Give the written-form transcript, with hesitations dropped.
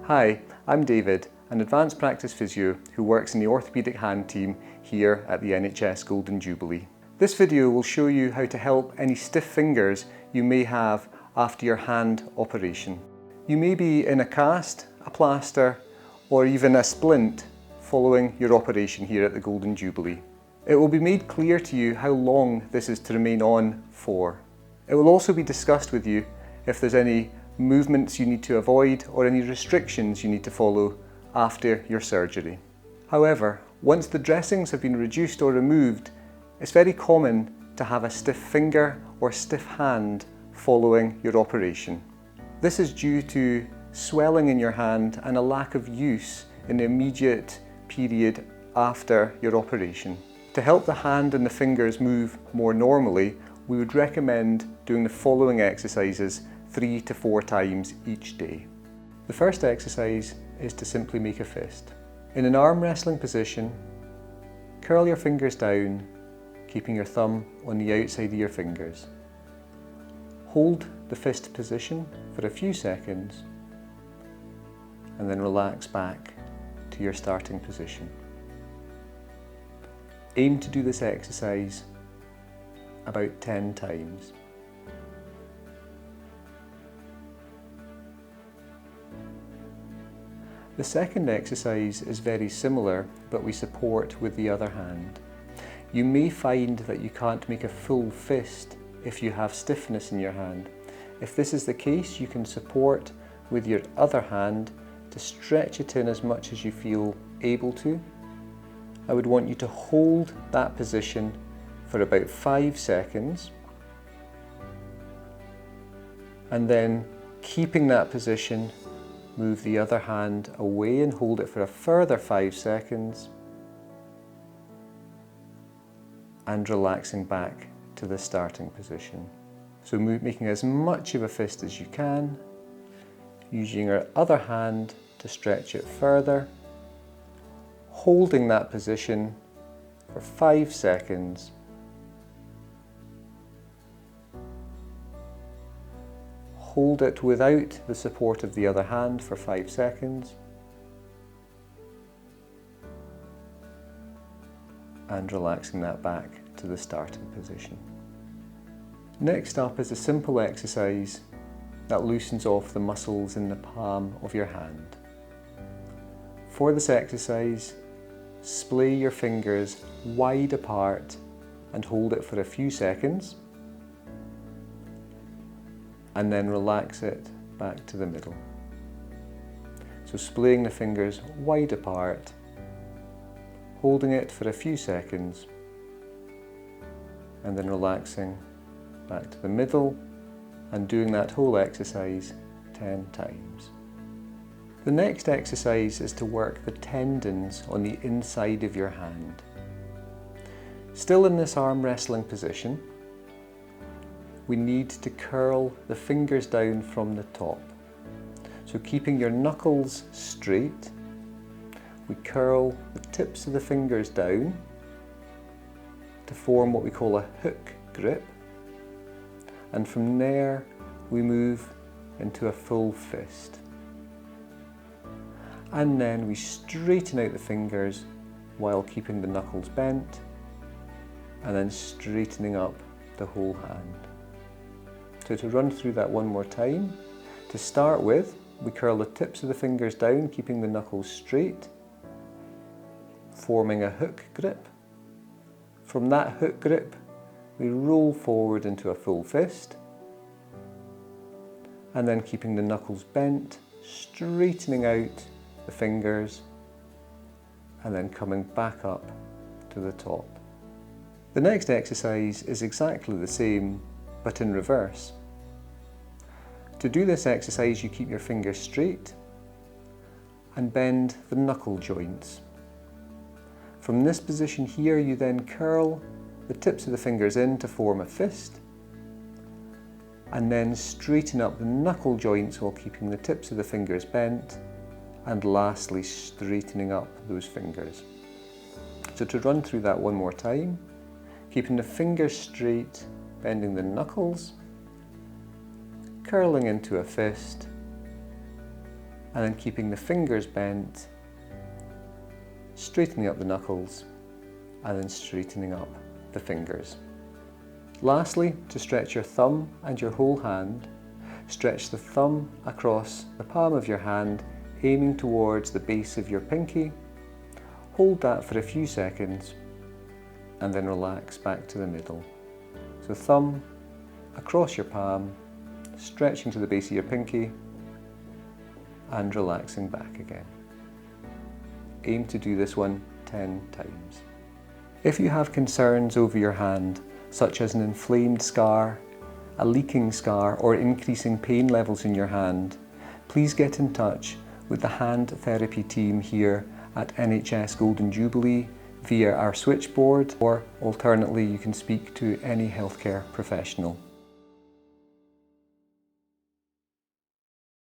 Hi, I'm David, an advanced practice physio who works in the orthopaedic hand team here at the NHS Golden Jubilee. This video will show you how to help any stiff fingers you may have after your hand operation. You may be in a cast, a plaster, or even a splint following your operation here at the Golden Jubilee. It will be made clear to you how long this is to remain on for. It will also be discussed with you if there's any movements you need to avoid or any restrictions you need to follow after your surgery. However, once the dressings have been reduced or removed, it's very common to have a stiff finger or stiff hand following your operation. This is due to swelling in your hand and a lack of use in the immediate period after your operation. To help the hand and the fingers move more normally, we would recommend doing the following exercises 3 to 4 times each day. The first exercise is to simply make a fist. In an arm wrestling position, curl your fingers down, keeping your thumb on the outside of your fingers. Hold the fist position for a few seconds and then relax back to your starting position. Aim to do this exercise about 10 times. The second exercise is very similar, but we support with the other hand. You may find that you can't make a full fist if you have stiffness in your hand. If this is the case, you can support with your other hand to stretch it in as much as you feel able to. I would want you to hold that position for about 5 seconds, and then keeping that position, move the other hand away and hold it for a further 5 seconds, and relaxing back to the starting position. So making as much of a fist as you can, using your other hand to stretch it further, holding that position for 5 seconds, hold it without the support of the other hand for 5 seconds, and relaxing that back to the starting position. Next up is a simple exercise that loosens off the muscles in the palm of your hand. For this exercise, splay your fingers wide apart and hold it for a few seconds, and then relax it back to the middle. So splaying the fingers wide apart, holding it for a few seconds, and then relaxing back to the middle, and doing that whole exercise 10 times. The next exercise is to work the tendons on the inside of your hand. Still in this arm wrestling position, we need to curl the fingers down from the top. So keeping your knuckles straight, we curl the tips of the fingers down to form what we call a hook grip, and from there we move into a full fist. And then we straighten out the fingers while keeping the knuckles bent, and then straightening up the whole hand. So to run through that one more time, to start with, we curl the tips of the fingers down, keeping the knuckles straight, forming a hook grip. From that hook grip, we roll forward into a full fist, and then keeping the knuckles bent, straightening out the fingers, and then coming back up to the top. The next exercise is exactly the same, but in reverse. To do this exercise, you keep your fingers straight and bend the knuckle joints. From this position here, you then curl the tips of the fingers in to form a fist, and then straighten up the knuckle joints while keeping the tips of the fingers bent, and lastly straightening up those fingers. So to run through that one more time, keeping the fingers straight, bending the knuckles, curling into a fist, and then keeping the fingers bent, straightening up the knuckles, and then straightening up the fingers. Lastly, to stretch your thumb and your whole hand, stretch the thumb across the palm of your hand, aiming towards the base of your pinky. Hold that for a few seconds, and then relax back to the middle. So thumb across your palm, stretching to the base of your pinky, and relaxing back again. Aim to do this one 10 times. If you have concerns over your hand, such as an inflamed scar, a leaking scar, or increasing pain levels in your hand, please get in touch with the hand therapy team here at NHS Golden Jubilee via our switchboard, or alternately you can speak to any healthcare professional.